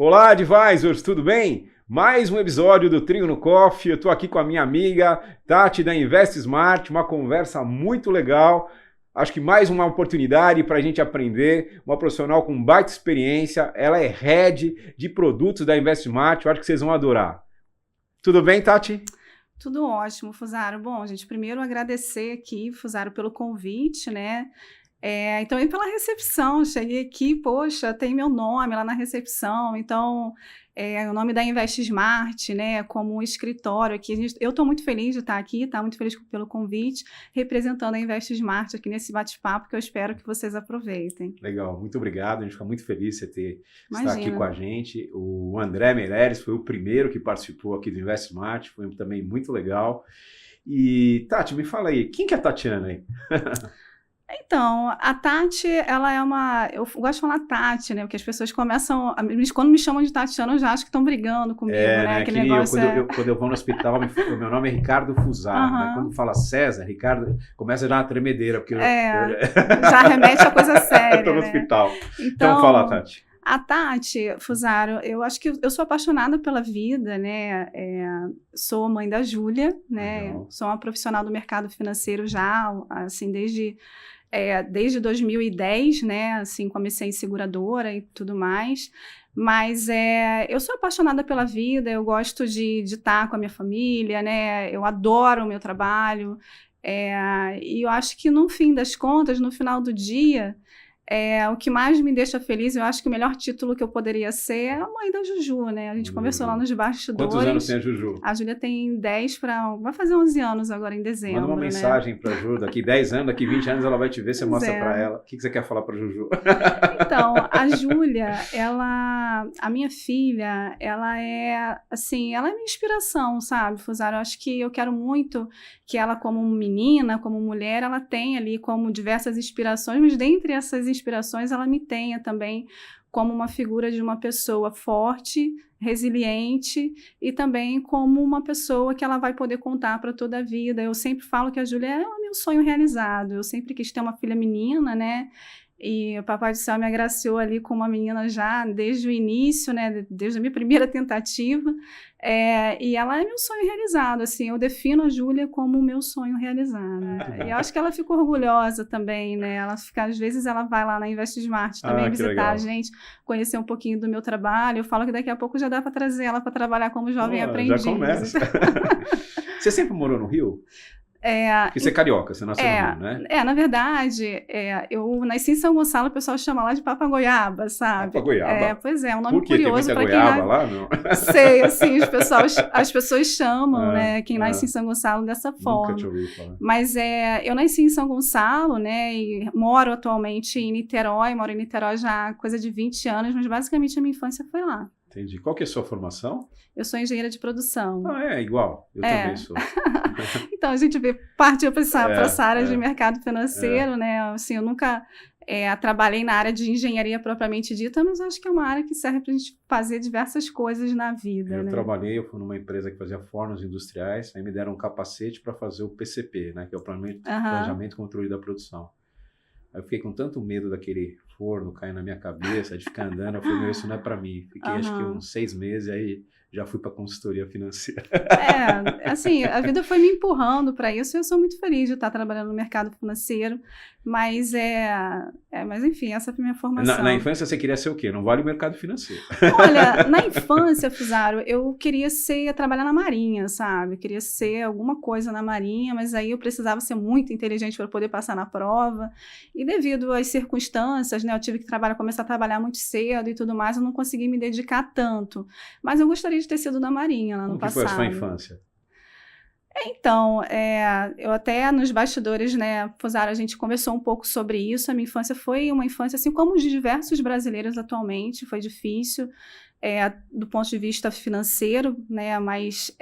Olá, advisors, tudo bem? Mais um episódio do Trio no Coffee. Eu estou aqui com a minha amiga Tati da Invest Smart, uma conversa muito legal. Acho que mais uma oportunidade para a gente aprender. Uma profissional com baita experiência. Ela é head de produtos da Invest Smart. Eu acho que vocês vão adorar. Tudo bem, Tati? Tudo ótimo, Fusaro. Bom, gente, primeiro agradecer aqui, Fusaro, pelo convite, né? E também pela recepção. Cheguei aqui, poxa, tem meu nome lá na recepção. Então, o nome da Invest Smart, né? Como um escritório aqui. Eu estou muito feliz de estar aqui, tá? Muito feliz pelo convite, representando a Invest Smart aqui nesse bate-papo que eu espero que vocês aproveitem. Legal, muito obrigado. A gente fica muito feliz de estar aqui Imagina. com a gente. O André Meireles foi o primeiro que participou aqui do Invest Smart, foi também muito legal. E, Tati, me fala aí, quem que é a Tatiana aí? Então, a Tati, ela é uma... Eu gosto de falar Tati, né? Porque as pessoas começam... Quando me chamam de Tatiana, eu já acho que estão brigando comigo, né? Aquele negócio quando eu vou no hospital, meu nome é Ricardo Fusaro, né? Quando fala César, Ricardo, começa a dar uma tremedeira. Porque já remete a coisa séria, eu tô no né? hospital. Então fala, Tati. A Tati, Fusaro, eu acho que eu sou apaixonada pela vida, né? Sou mãe da Júlia, né? Legal. Sou uma profissional do mercado financeiro já, assim, desde 2010, né, assim, comecei em seguradora e tudo mais, mas eu sou apaixonada pela vida, eu gosto de estar com a minha família, né, eu adoro o meu trabalho, e eu acho que no fim das contas, no final do dia, o que mais me deixa feliz, eu acho que o melhor título que eu poderia ser é a mãe da Juju, né? A gente conversou lá nos bastidores. Quantos anos tem a Juju? A Júlia tem 10 vai fazer 11 anos agora em dezembro. Manda uma mensagem para a Ju, daqui 10 anos, daqui 20 anos ela vai te ver, você mostra para ela. O que você quer falar para a Juju? Então, a Júlia, a minha filha, ela é minha inspiração, sabe, Fusaro? Eu acho que eu quero muito que ela, como menina, como mulher, ela tenha ali como diversas inspirações, mas dentre essas inspirações, ela me tenha também como uma figura de uma pessoa forte, resiliente e também como uma pessoa que ela vai poder contar para toda a vida. Eu sempre falo que a Júlia é o meu sonho realizado. Eu sempre quis ter uma filha menina, né? E o Papai do Céu me agraciou ali com uma menina já desde o início, né? Desde a minha primeira tentativa. E ela é meu sonho realizado, assim, eu defino a Júlia como o meu sonho realizado. E eu acho que ela fica orgulhosa também, né? Às vezes ela vai lá na Invest Smart também visitar a gente, conhecer um pouquinho do meu trabalho. Eu falo que daqui a pouco já dá para trazer ela para trabalhar como jovem aprendiz. Já começa. Você sempre morou no Rio? Porque você é carioca, você nasceu no Rio, né? Na verdade, eu nasci em São Gonçalo, o pessoal chama lá de Papagoiaba, sabe? Papagoiaba? Pois é, um nome Por quê? curioso para quem goiaba lá, não? Sei, assim, as pessoas chamam, né, quem nasce em São Gonçalo dessa forma. Nunca te ouvi falar. Mas eu nasci em São Gonçalo, né, e moro atualmente em Niterói, moro em Niterói já há coisa de 20 anos, mas basicamente a minha infância foi lá. Entendi. Qual que é a sua formação? Eu sou engenheira de produção. Igual. Eu também sou. Então, a gente partiu para essa área de mercado financeiro, né? Assim, eu nunca trabalhei na área de engenharia propriamente dita, mas acho que é uma área que serve para a gente fazer diversas coisas na vida, né? Eu fui numa empresa que fazia fornos industriais, aí me deram um capacete para fazer o PCP, né? Que é o Planejamento e Controle da Produção. Aí eu fiquei com tanto medo daquele forno cair na minha cabeça, de ficar andando, eu falei, isso não é para mim. Fiquei acho que uns 6 meses, aí já fui para consultoria financeira. Assim, a vida foi me empurrando para isso e eu sou muito feliz de estar trabalhando no mercado financeiro, mas mas enfim, essa foi a minha formação. Na infância você queria ser o quê? Não vale o mercado financeiro. Olha, na infância, Fusaro, eu queria trabalhar na Marinha, sabe? Eu queria ser alguma coisa na Marinha, mas aí eu precisava ser muito inteligente para poder passar na prova, e devido às circunstâncias, né, eu tive que começar a trabalhar muito cedo e tudo mais, eu não consegui me dedicar tanto, mas eu gostaria de ter sido da Marinha lá no passado. Como que foi a sua infância? Então, eu até nos bastidores, né, Fusaro, a gente conversou um pouco sobre isso. A minha infância foi uma infância, assim como de diversos brasileiros atualmente, foi difícil do ponto de vista financeiro, né, mas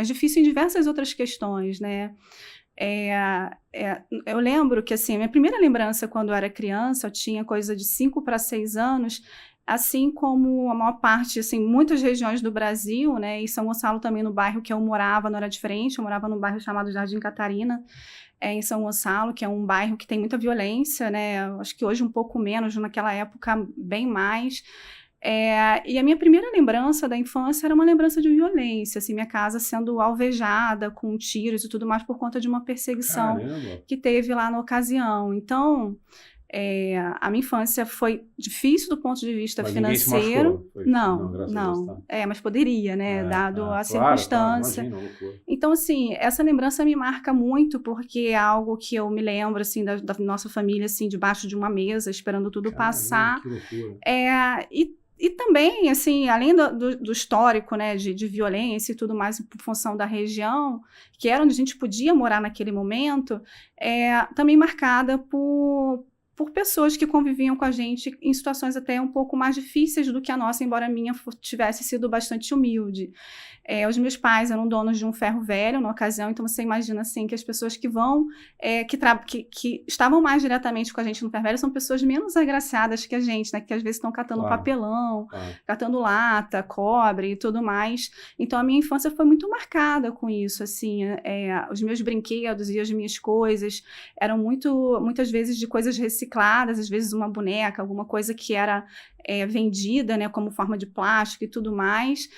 difícil em diversas outras questões, né. Eu lembro que, assim, a minha primeira lembrança quando eu era criança, eu tinha coisa de 5 para 6 anos, assim como a maior parte, assim, muitas regiões do Brasil, né, e São Gonçalo também, no bairro que eu morava, não era diferente, eu morava num bairro chamado Jardim Catarina, em São Gonçalo, que é um bairro que tem muita violência, né, acho que hoje um pouco menos, naquela época bem mais, E a minha primeira lembrança da infância era uma lembrança de violência, assim, minha casa sendo alvejada com tiros e tudo mais por conta de uma perseguição Caramba! que teve lá na ocasião. Então, a minha infância foi difícil do ponto de vista Mas ninguém se financeiro. machucou? Foi, Não, graças a Deus, não. tá. Mas poderia, né? Dado a Claro, circunstância. imagina, loucura. Então, assim, essa lembrança me marca muito, porque é algo que eu me lembro, assim, da nossa família, assim, debaixo de uma mesa, esperando tudo passar. Que loucura. E também, assim, além do histórico, né, de violência e tudo mais, por função da região, que era onde a gente podia morar naquele momento, também marcada por pessoas que conviviam com a gente em situações até um pouco mais difíceis do que a nossa, embora a minha tivesse sido bastante humilde. Os meus pais eram donos de um ferro velho na ocasião, então você imagina assim que as pessoas que vão, que estavam mais diretamente com a gente no ferro velho são pessoas menos agraciadas que a gente, né? Que às vezes estão catando papelão, catando lata, cobre e tudo mais. Então a minha infância foi muito marcada com isso, assim, os meus brinquedos e as minhas coisas eram muitas vezes de coisas recicladas, às vezes uma boneca, alguma coisa que era vendida, né, como forma de plástico e tudo mais.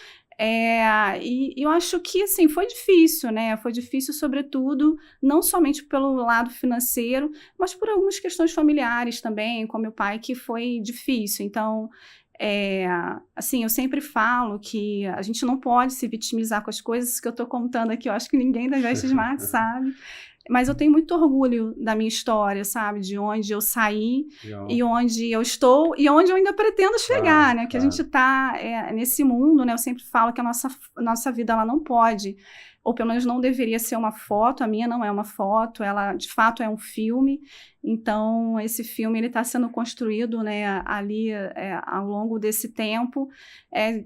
E eu acho que, assim, foi difícil, né? Foi difícil, sobretudo, não somente pelo lado financeiro, mas por algumas questões familiares também, com meu pai, que foi difícil. Então, assim, eu sempre falo que a gente não pode se vitimizar com as coisas que eu estou contando aqui. Eu acho que ninguém da Investes Smart sabe. Mas eu tenho muito orgulho da minha história, sabe? De onde eu saí e onde eu estou e onde eu ainda pretendo chegar, né? Que a gente está nesse mundo, né? Eu sempre falo que a nossa vida, ela não pode, ou pelo menos não deveria ser uma foto. A minha não é uma foto, ela de fato é um filme. Então, esse filme está sendo construído, né, ali ao longo desse tempo,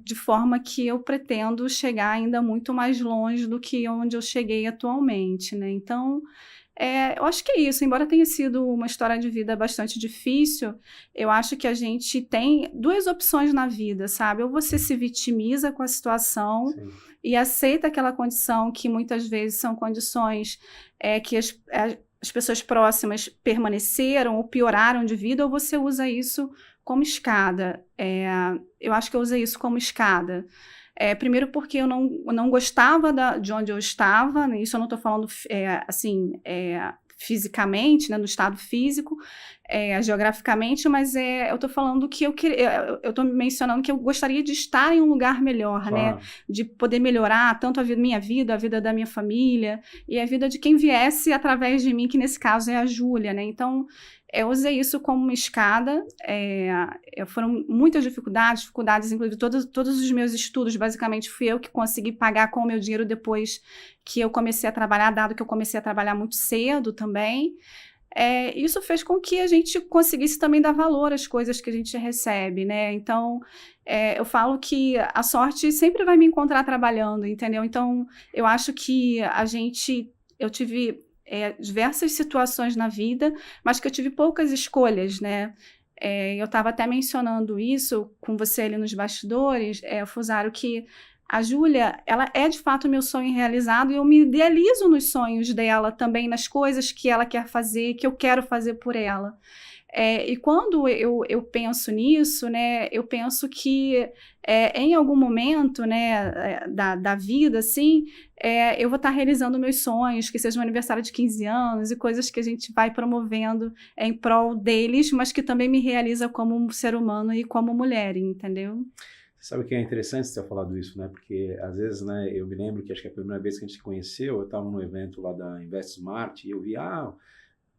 de forma que eu pretendo chegar ainda muito mais longe do que onde eu cheguei atualmente, né? Então, eu acho que é isso. Embora tenha sido uma história de vida bastante difícil, eu acho que a gente tem duas opções na vida, sabe? Ou você se vitimiza com a situação e aceita aquela condição que muitas vezes são condições que as pessoas próximas permaneceram ou pioraram de vida, ou você usa isso como escada. Eu acho que eu usei isso como escada. Primeiro porque eu não gostava de onde eu estava, né? Isso eu não estou falando fisicamente, né, no estado físico, geograficamente, mas eu estou falando que eu estou mencionando que eu gostaria de estar em um lugar melhor, né? De poder melhorar tanto minha vida, a vida da minha família e a vida de quem viesse através de mim, que nesse caso é a Júlia, né? Então, eu usei isso como uma escada. Foram muitas dificuldades, inclusive todos os meus estudos, basicamente fui eu que consegui pagar com o meu dinheiro depois que eu comecei a trabalhar, dado que eu comecei a trabalhar muito cedo também. Isso fez com que a gente conseguisse também dar valor às coisas que a gente recebe, né? Então, eu falo que a sorte sempre vai me encontrar trabalhando, entendeu? Então, eu acho que eu tive diversas situações na vida, mas que eu tive poucas escolhas, né? Eu estava até mencionando isso com você ali nos bastidores, Fusaro, que a Júlia, ela é de fato o meu sonho realizado e eu me idealizo nos sonhos dela também, nas coisas que ela quer fazer, que eu quero fazer por ela. E quando eu penso nisso, né, eu penso que em algum momento, né, da vida, assim, eu vou estar realizando meus sonhos, que seja um aniversário de 15 anos e coisas que a gente vai promovendo em prol deles, mas que também me realiza como um ser humano e como mulher, entendeu? Sabe que é interessante você ter falado isso, né? Porque às vezes, né, eu me lembro que acho que a primeira vez que a gente se conheceu, eu estava num evento lá da Invest Smart e eu vi,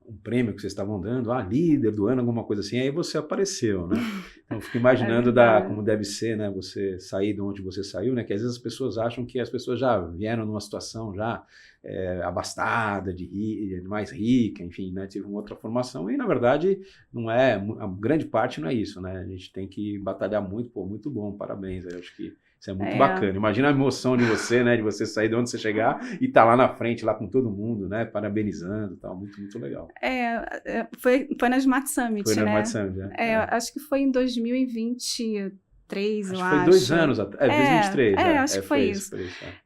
um prêmio que vocês estavam dando, líder do ano, alguma coisa assim, aí você apareceu, né? Então eu fico imaginando como deve ser, né, você sair de onde você saiu, né? Que às vezes as pessoas acham que as pessoas já vieram numa situação já abastada, mais rica, enfim, né? Tive uma outra formação e na verdade não é, a grande parte não é isso, né? A gente tem que batalhar muito, muito bom, parabéns, eu acho que isso é muito bacana. Imagina a emoção de você, né? De você sair de onde você chegar e estar lá na frente, lá com todo mundo, né? Parabenizando e tal. Muito, muito legal. Foi na Smart Summit, Foi na né? Smart Summit, acho que foi em 2023, 2023, eu Acho acho. que foi 2 anos atrás. 2023. Acho que foi isso.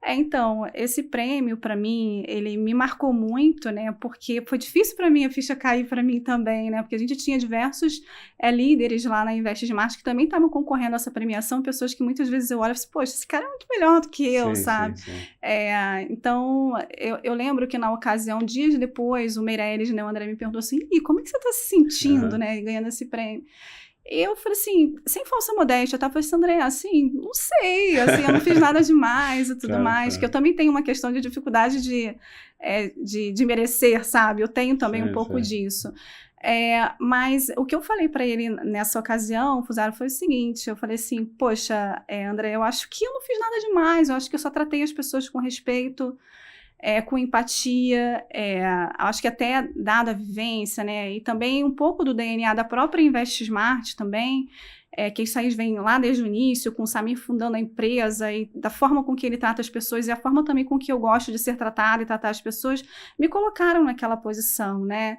Então, esse prêmio, para mim, ele me marcou muito, né? Porque foi difícil para mim, a ficha cair para mim também, né? Porque a gente tinha diversos líderes lá na Invest Smart que também estavam concorrendo a essa premiação, pessoas que muitas vezes eu olho e falo assim, poxa, esse cara é muito melhor do que eu, sabe? Sim. Então, eu lembro que na ocasião, dias depois, o Meirelles, né, o André me perguntou assim, e como é que você está se sentindo, né, ganhando esse prêmio? Eu falei assim, sem falsa modéstia, tá? Falei assim, André, assim, não sei, assim, eu não fiz nada demais e tudo mais, que eu também tenho uma questão de dificuldade de merecer, sabe? Eu tenho também um pouco disso. Mas o que eu falei para ele nessa ocasião, Fusaro, foi o seguinte, eu falei assim, poxa, André, eu acho que eu não fiz nada demais, eu acho que eu só tratei as pessoas com respeito, com empatia, acho que até dada a vivência, né, e também um pouco do DNA da própria Invest Smart também, que isso aí vem lá desde o início, com o Samir fundando a empresa e da forma com que ele trata as pessoas e a forma também com que eu gosto de ser tratada e tratar as pessoas, me colocaram naquela posição, né?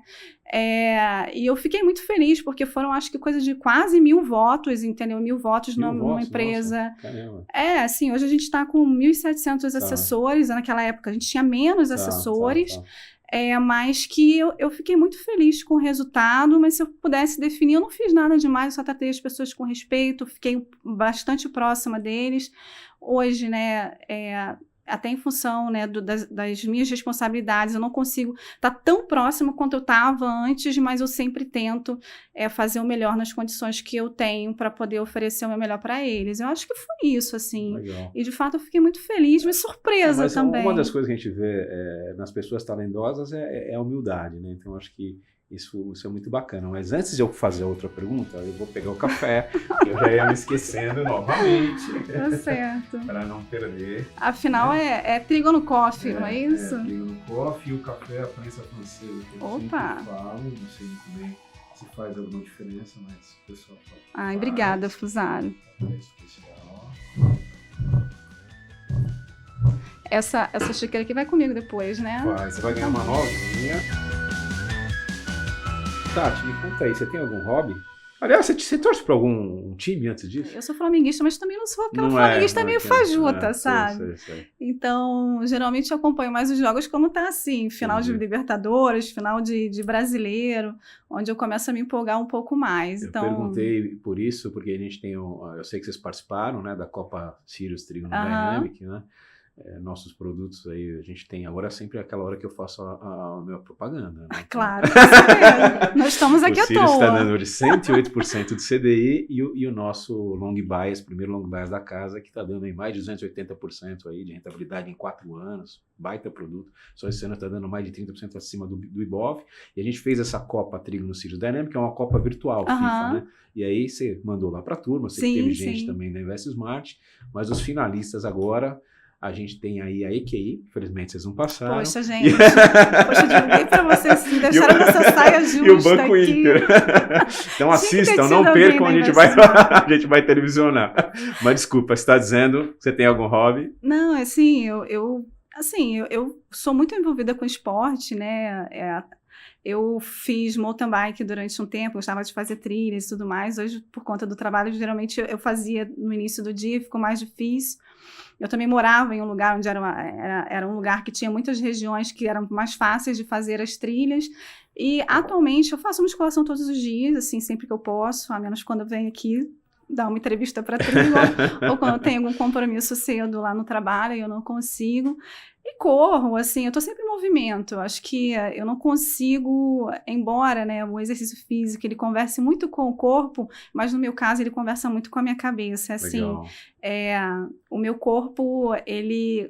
E eu fiquei muito feliz, porque foram, acho que, coisa de quase 1.000 votos, entendeu? 1.000 votos numa empresa. Nossa, assim, hoje a gente está com 1.700 assessores, naquela época a gente tinha menos assessores, mas que eu fiquei muito feliz com o resultado, mas se eu pudesse definir, eu não fiz nada demais, eu só tratei as pessoas com respeito, fiquei bastante próxima deles. Hoje, né, até em função, né, das minhas responsabilidades, eu não consigo estar tão próximo quanto eu estava antes, mas eu sempre tento fazer o melhor nas condições que eu tenho para poder oferecer o meu melhor para eles. Eu acho que foi isso, assim. Legal. E, de fato, eu fiquei muito feliz, mas surpresa também. Uma das coisas que a gente vê nas pessoas talentosas é a humildade, né? Então, acho que isso é muito bacana. Mas antes de eu fazer outra pergunta, eu vou pegar o café, que eu já ia me esquecendo novamente. Tá certo. Para não perder. Afinal, é Trígono Coffee, não é isso? É Trígono Coffee e o café, a prensa francesa, que eu sempre falo, não sei muito bem se faz alguma diferença, mas o pessoal fala. Obrigada, Fusaro. Especial. Essa xícara aqui vai comigo depois, né? Você vai ganhar uma novinha. Tati, me conta aí, você tem algum hobby? Aliás, você torce para algum time antes disso? Eu sou flamenguista, mas também não sou aquela flamenguista meio fajuta, sabe? Sei. Então, geralmente eu acompanho mais os jogos como tá assim, final de Libertadores, final de Brasileiro, onde eu começo a me empolgar um pouco mais. Eu perguntei por isso, porque a gente tem, eu sei que vocês participaram, né, da Copa Sirius Trigono Dynamic, né? Nossos produtos aí, a gente tem agora sempre aquela hora que eu faço a minha propaganda. Né? Claro, com certeza. Nós estamos aqui à toa. O Sirius está dando de 108% de CDI e o nosso long bias, primeiro long bias da casa, que está dando aí mais de 280% aí de rentabilidade em 4 anos, baita produto. Só esse ano está dando mais de 30% acima do Ibov. E a gente fez essa Copa Trigono Sirius Dynamic, que é uma Copa virtual, FIFA, né? E aí você mandou lá para a turma, você teve gente também da Invest Smart, mas os finalistas agora... A gente tem aí a EQI, infelizmente vocês não passaram. Poxa, gente. Poxa, eu divulguei pra vocês, me deixaram nessa saia justa. E o Banco aqui. Inter. Então assistam, não percam, a gente vai televisionar. Mas desculpa, você está dizendo que você tem algum hobby? Não, assim, eu sou muito envolvida com esporte, né? Eu fiz mountain bike durante um tempo, gostava de fazer trilhas e tudo mais. Hoje, por conta do trabalho, geralmente eu fazia no início do dia, ficou mais difícil. Eu também morava em um lugar onde era um lugar que tinha muitas regiões que eram mais fáceis de fazer as trilhas. E, atualmente, eu faço musculação todos os dias, assim, sempre que eu posso, a menos quando eu venho aqui dar uma entrevista para a tribo, ou quando eu tenho algum compromisso cedo lá no trabalho e eu não consigo. E corro, assim, eu tô sempre em movimento. Eu acho que eu não consigo, embora, né, o exercício físico, ele converse muito com o corpo, mas no meu caso ele conversa muito com a minha cabeça. Assim, o meu corpo,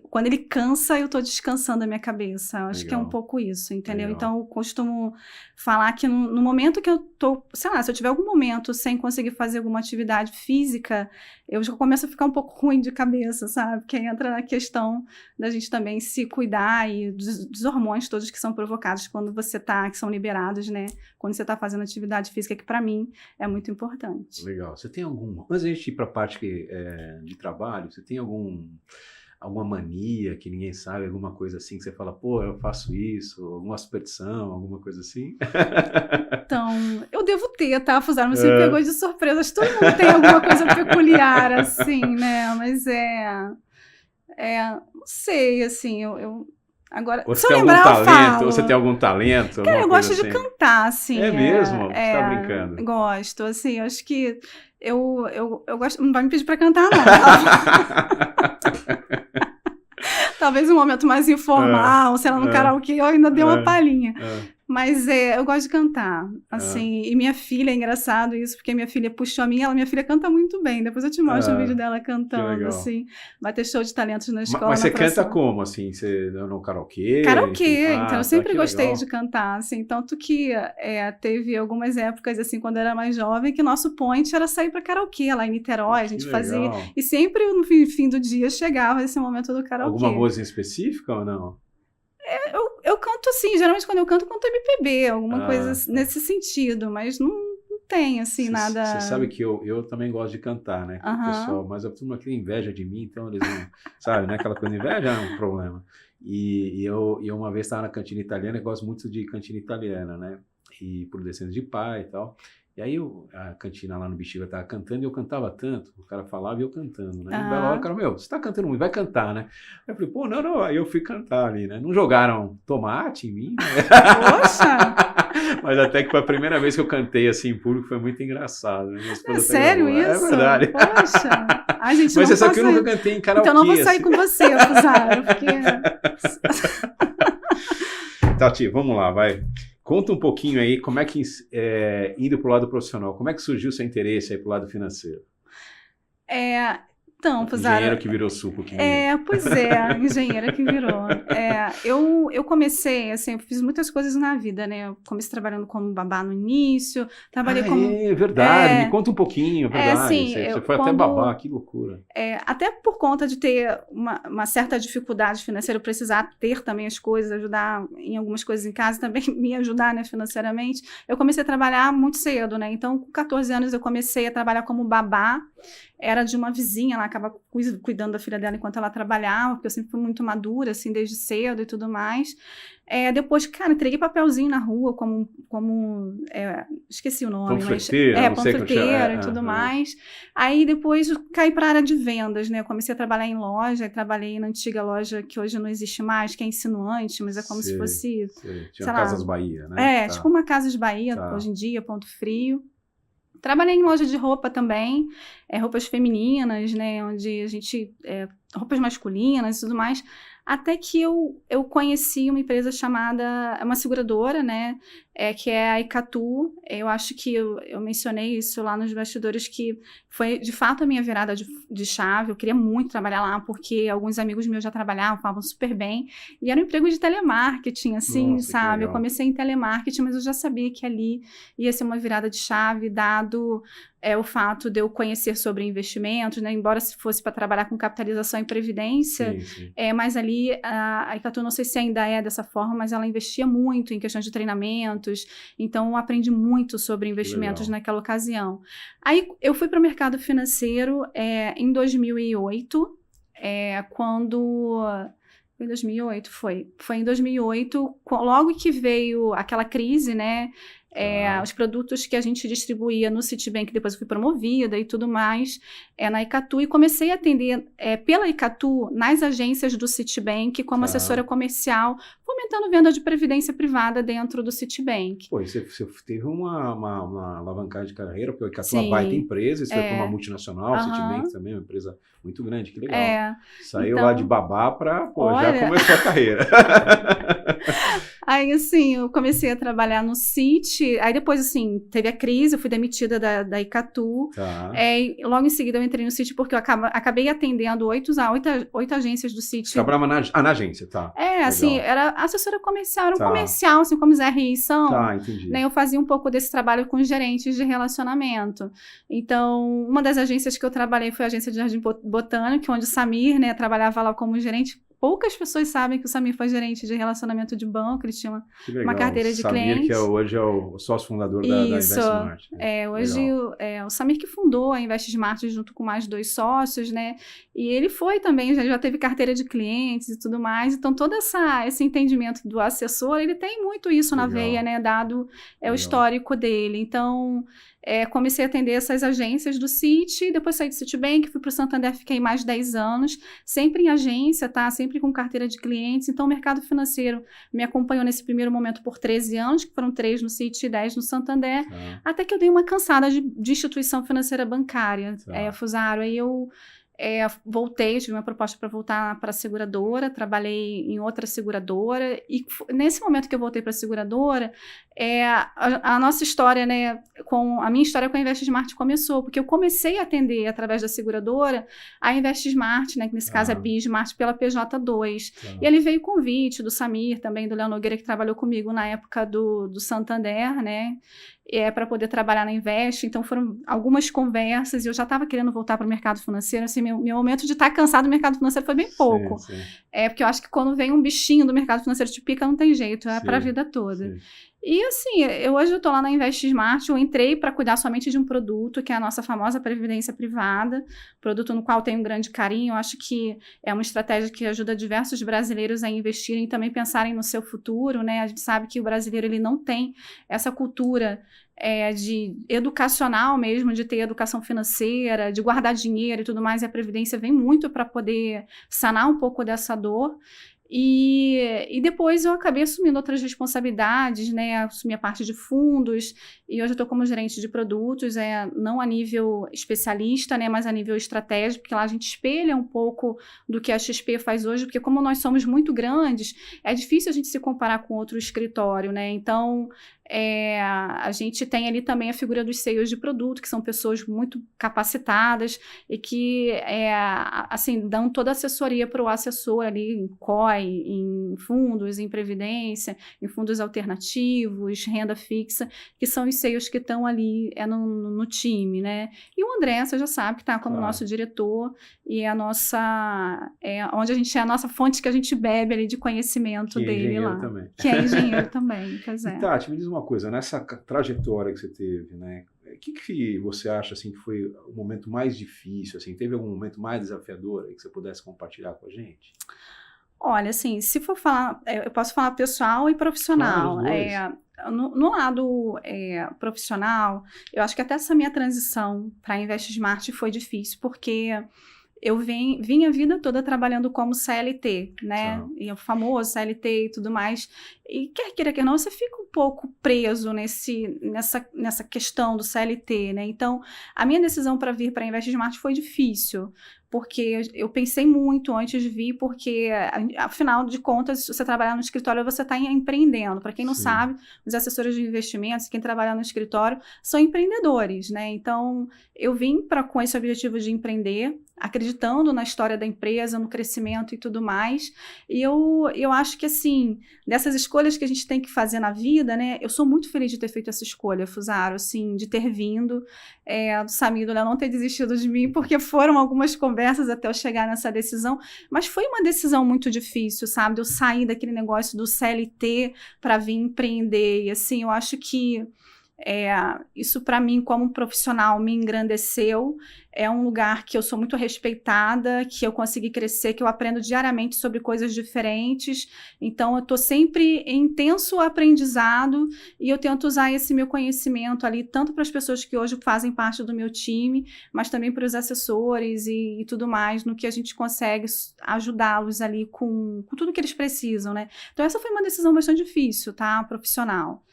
quando ele cansa, eu tô descansando a minha cabeça. Eu acho que é um pouco isso, entendeu? Então, eu costumo falar que no momento que eu tô, sei lá, se eu tiver algum momento sem conseguir fazer alguma atividade física, eu já começo a ficar um pouco ruim de cabeça, sabe? Porque aí entra na questão da gente também se cuidar e dos hormônios todos que são provocados quando você que são liberados, né? Quando você tá fazendo atividade física, que para mim é muito importante. Legal. Você tem antes da gente ir para a parte de trabalho, você tem alguma mania que ninguém sabe, alguma coisa assim que você fala, pô, eu faço isso, alguma superstição, alguma coisa assim? Então, eu devo ter, tá, Fusaro? Você me pegou de surpresa. Acho que todo mundo tem alguma coisa peculiar, assim, né? Mas não sei, assim, agora, Ou se você eu tem algum lembrar, eu talento, ou você falo. tem algum talento, Cara, alguma eu coisa gosto de assim? cantar, assim. É mesmo? Você tá brincando? Gosto, assim, eu acho que eu gosto. Não vai me pedir pra cantar, não, tá? Talvez um momento mais informal, sei lá, no karaokê, eu ainda dei uma palhinha. Mas eu gosto de cantar, assim, e minha filha, é engraçado isso, porque minha filha puxou a minha filha canta muito bem, depois eu te mostro o vídeo dela cantando, assim, vai ter show de talentos na escola. Mas você canta como, assim, você no karaokê? Karaokê, então eu sempre gostei legal. de cantar, assim, tanto que teve algumas épocas, assim, quando eu era mais jovem, que nosso point era sair para karaokê lá em Niterói, a gente fazia, e sempre no fim do dia chegava esse momento do karaokê. Alguma música específica ou não? Eu canto assim, geralmente quando eu canto MPB, alguma coisa nesse sentido, mas não tem, assim, nada... Você sabe que eu também gosto de cantar, né? O pessoal, mas a turma tem inveja de mim, então eles não... Sabe, né? Aquela coisa de inveja é um problema. E eu uma vez estava na cantina italiana, eu gosto muito de cantina italiana, né? E por descendentes de pai e tal. E aí a cantina lá no Bexiga estava cantando e eu cantava tanto, o cara falava e eu cantando, né? E uma bela hora o cara, você está cantando muito, vai cantar, né? Aí eu falei, pô, não, aí eu fui cantar ali, né? Não jogaram tomate em mim, né? Poxa! Mas até que foi a primeira vez que eu cantei assim em público, foi muito engraçado, né? É sério isso? É verdade. Poxa! Ai, gente, mas você sabe que eu nunca cantei em karaokê. Então eu não vou sair com você, Fusaro, porque... Tati, vamos lá, vai. Conta um pouquinho aí, como é que, indo para o lado profissional, como é que surgiu o seu interesse aí para o lado financeiro? Então, Fusaro... Engenheiro que virou suco. Pois engenheira que virou. Eu comecei, assim, eu fiz muitas coisas na vida, né? Eu comecei trabalhando como babá no início, trabalhei como... É verdade, me conta um pouquinho, é verdade. Assim, você foi até babá, que loucura. Até por conta de ter uma certa dificuldade financeira, eu precisar ter também as coisas, ajudar em algumas coisas em casa, também me ajudar, né, financeiramente, eu comecei a trabalhar muito cedo, né? Então, com 14 anos, eu comecei a trabalhar como babá, era de uma vizinha, ela acaba cuidando da filha dela enquanto ela trabalhava, porque eu sempre fui muito madura, assim, desde cedo e tudo mais. Depois, cara, entreguei papelzinho na rua, esqueci o nome, panfleteira e tudo mais. Aí depois caí para a área de vendas, né? Eu comecei a trabalhar em loja, trabalhei na antiga loja que hoje não existe mais, que é Insinuante, mas é como se fosse... Tinha Casas Bahia, né? Tipo uma Casas Bahia, hoje em dia, Ponto Frio. Trabalhei em loja de roupa também, roupas femininas, né, onde a gente, roupas masculinas e tudo mais, até que eu conheci uma empresa chamada, uma seguradora, né, que é a Icatu. Eu acho que eu mencionei isso lá nos bastidores, que foi de fato a minha virada de chave. Eu queria muito trabalhar lá, porque alguns amigos meus já trabalhavam, falavam super bem, e era um emprego de telemarketing, assim, nossa, sabe? Eu comecei em telemarketing, mas eu já sabia que ali ia ser uma virada de chave, dado o fato de eu conhecer sobre investimentos, né? Embora se fosse para trabalhar com capitalização e previdência, sim. Mas ali a Icatu, não sei se ainda é dessa forma, mas ela investia muito em questões de treinamentos, então eu aprendi muito sobre investimentos naquela ocasião. Aí eu fui para o mercado financeiro em 2008, quando... Foi em 2008, foi em 2008, logo que veio aquela crise, né? Os produtos que a gente distribuía no Citibank, depois eu fui promovida e tudo mais, na Icatu, e comecei a atender pela Icatu nas agências do Citibank como assessora comercial, fomentando venda de previdência privada dentro do Citibank. Pô, você teve uma alavancagem de carreira, porque a Icatu é uma baita empresa, você foi para uma multinacional, o Citibank também é uma empresa muito grande, que legal. Saiu lá de babá para, já começou a carreira. Aí, assim, eu comecei a trabalhar no Citi, aí depois, assim, teve a crise, eu fui demitida da Icatu, e logo em seguida eu entrei no Citi porque eu acabei atendendo 8 agências do Citi. Você trabalhava na agência, tá? Assim, era assessora comercial, era um comercial, assim, como os RI são. Entendi. Né, eu fazia um pouco desse trabalho com gerentes de relacionamento. Então, uma das agências que eu trabalhei foi a agência de Jardim Botânico, onde o Samir, né, trabalhava lá como gerente. poucas pessoas sabem que o Samir foi gerente de relacionamento de banco, ele tinha Que legal. uma carteira de Samir, clientes. que hoje é o sócio fundador da InvestSmart. Né? Hoje o Samir que fundou a InvestSmart junto com mais 2 sócios, né? E ele foi também, já teve carteira de clientes e tudo mais. Então, todo esse entendimento do assessor, ele tem muito isso na veia, né? Dado o histórico dele. Então, comecei a atender essas agências do Citi, depois saí do Citibank, fui para o Santander, fiquei mais 10 anos, sempre em agência, tá? Sempre com carteira de clientes. Então, o mercado financeiro me acompanhou nesse primeiro momento por 13 anos, que foram 3 no Citi e 10 no Santander, até que eu dei uma cansada de instituição financeira bancária, Fusaro. Aí eu voltei, tive uma proposta para voltar para a seguradora, trabalhei em outra seguradora, e nesse momento que eu voltei para a seguradora, a nossa história, né, a minha história com a InvestSmart começou, porque eu comecei a atender através da seguradora a InvestSmart, né, que nesse caso é BISmart, pela PJ2. E ali veio o convite do Samir, também do Léo Nogueira, que trabalhou comigo na época do Santander, né, para poder trabalhar na Invest. Então foram algumas conversas e eu já estava querendo voltar para o mercado financeiro. Assim, meu momento de estar cansado do mercado financeiro foi bem pouco. Sim. Porque eu acho que quando vem um bichinho do mercado financeiro te pica, não tem jeito, para a vida toda. Sim. E assim, hoje eu estou lá na InvestSmart, eu entrei para cuidar somente de um produto, que é a nossa famosa Previdência Privada, produto no qual tenho um grande carinho. Eu acho que é uma estratégia que ajuda diversos brasileiros a investirem e também pensarem no seu futuro, né? A gente sabe que o brasileiro ele não tem essa cultura de educacional mesmo, de ter educação financeira, de guardar dinheiro e tudo mais, e a Previdência vem muito para poder sanar um pouco dessa dor. E depois eu acabei assumindo outras responsabilidades, né? Assumi a parte de fundos e hoje eu estou como gerente de produtos, não a nível especialista, né? Mas a nível estratégico, porque lá a gente espelha um pouco do que a XP faz hoje, porque como nós somos muito grandes, é difícil a gente se comparar com outro escritório, né? Então, a gente tem ali também a figura dos CEOs de produto, que são pessoas muito capacitadas e que, assim, dão toda a assessoria para o assessor ali em COI, em fundos, em previdência, em fundos alternativos, renda fixa, que são os CEOs que estão ali no time, né? E o André, você já sabe, que está como nosso diretor e é a nossa... onde a gente a nossa fonte que a gente bebe ali de conhecimento dele lá. Também. Que é engenheiro também, pois é. E Tati, me diz uma coisa, nessa trajetória que você teve, né? O que você acha assim, que foi o momento mais difícil? Assim, teve algum momento mais desafiador aí que você pudesse compartilhar com a gente? Olha, assim, se for falar, eu posso falar pessoal e profissional. No lado profissional, eu acho que até essa minha transição para a InvestSmart foi difícil, porque eu vim a vida toda trabalhando como CLT, né? E o famoso CLT e tudo mais. E quer queira, quer não, você fica um pouco preso nessa questão do CLT, né? Então, a minha decisão para vir para a InvestSmart foi difícil, porque eu pensei muito antes de vir, porque, afinal de contas, você trabalhar no escritório, você está empreendendo. Para quem não sabe, os assessores de investimentos, quem trabalha no escritório, são empreendedores, né? Então, eu vim com esse objetivo de empreender, acreditando na história da empresa, no crescimento e tudo mais. E eu acho que, assim, dessas escolhas que a gente tem que fazer na vida, né? Eu sou muito feliz de ter feito essa escolha, Fusaro, assim, de ter vindo, do Samir, do Léo não ter desistido de mim, porque foram algumas conversas até eu chegar nessa decisão, mas foi uma decisão muito difícil, sabe? De eu sair daquele negócio do CLT para vir empreender. E, assim, eu acho que isso para mim como profissional me engrandeceu, é um lugar que eu sou muito respeitada, que eu consegui crescer, que eu aprendo diariamente sobre coisas diferentes, então eu estou sempre em intenso aprendizado e eu tento usar esse meu conhecimento ali, tanto para as pessoas que hoje fazem parte do meu time, mas também para os assessores e tudo mais, no que a gente consegue ajudá-los ali com tudo que eles precisam, né? Então essa foi uma decisão bastante difícil, tá? Profissional.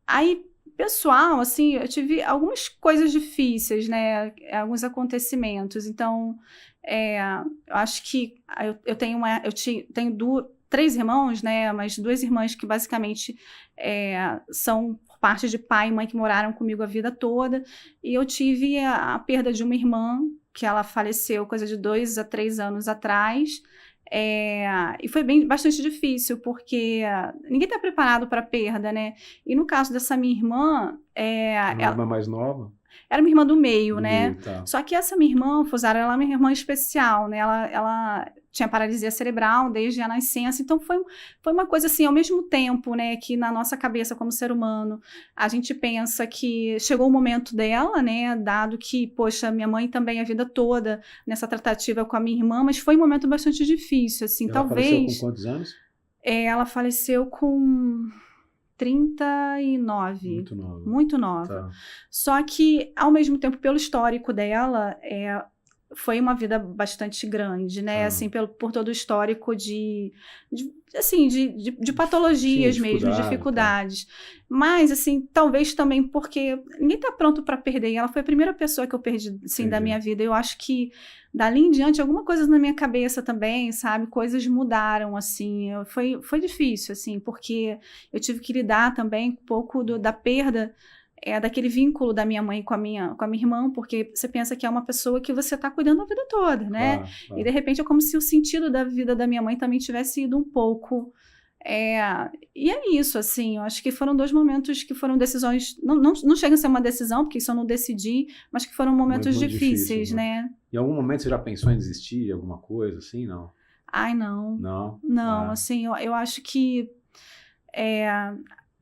Aí, pessoal, assim, eu tive algumas coisas difíceis, né? Alguns acontecimentos. Então, eu acho que eu tenho 3 irmãos, né? Mas 2 irmãs que basicamente são por parte de pai e mãe que moraram comigo a vida toda. E eu tive a perda de uma irmã, que ela faleceu coisa de 2 a 3 anos atrás. E foi bastante difícil, porque ninguém está preparado para a perda, né? E no caso dessa minha irmã... Uma irmã mais nova? era minha irmã do meio, Do né? meio, tá. Só que essa minha irmã, Fusara, ela é uma irmã especial, né? Ela tinha paralisia cerebral desde a nascença, então foi uma coisa assim, ao mesmo tempo, né, que na nossa cabeça como ser humano, a gente pensa que chegou o momento dela, né, dado que, poxa, minha mãe também a vida toda nessa tratativa com a minha irmã, mas foi um momento bastante difícil, assim, Ela faleceu com talvez... quantos anos? Ela faleceu com 39, Muito nova. muito nova. Tá. Só que, ao mesmo tempo, pelo histórico dela, foi uma vida bastante grande, né? Tá. Assim, por todo o histórico de patologias Sim, mesmo, dificuldade, dificuldades. Mas, assim, talvez também porque ninguém tá pronto para perder. E ela foi a primeira pessoa que eu perdi, assim, da minha vida. Eu acho que dali em diante, alguma coisa na minha cabeça também, sabe? Coisas mudaram, assim. Foi difícil, assim, porque eu tive que lidar também um pouco da perda daquele vínculo da minha mãe com a minha irmã, porque você pensa que é uma pessoa que você está cuidando a vida toda, né? Claro, claro. E de repente é como se o sentido da vida da minha mãe também tivesse ido um pouco. E é isso, assim, eu acho que foram 2 momentos que foram decisões, não chega a ser uma decisão, porque isso eu não decidi, mas que foram momentos Muito difíceis, difícil, né? Em algum momento você já pensou em desistir de alguma coisa, assim, não? Ai, não. Não, assim, eu acho que...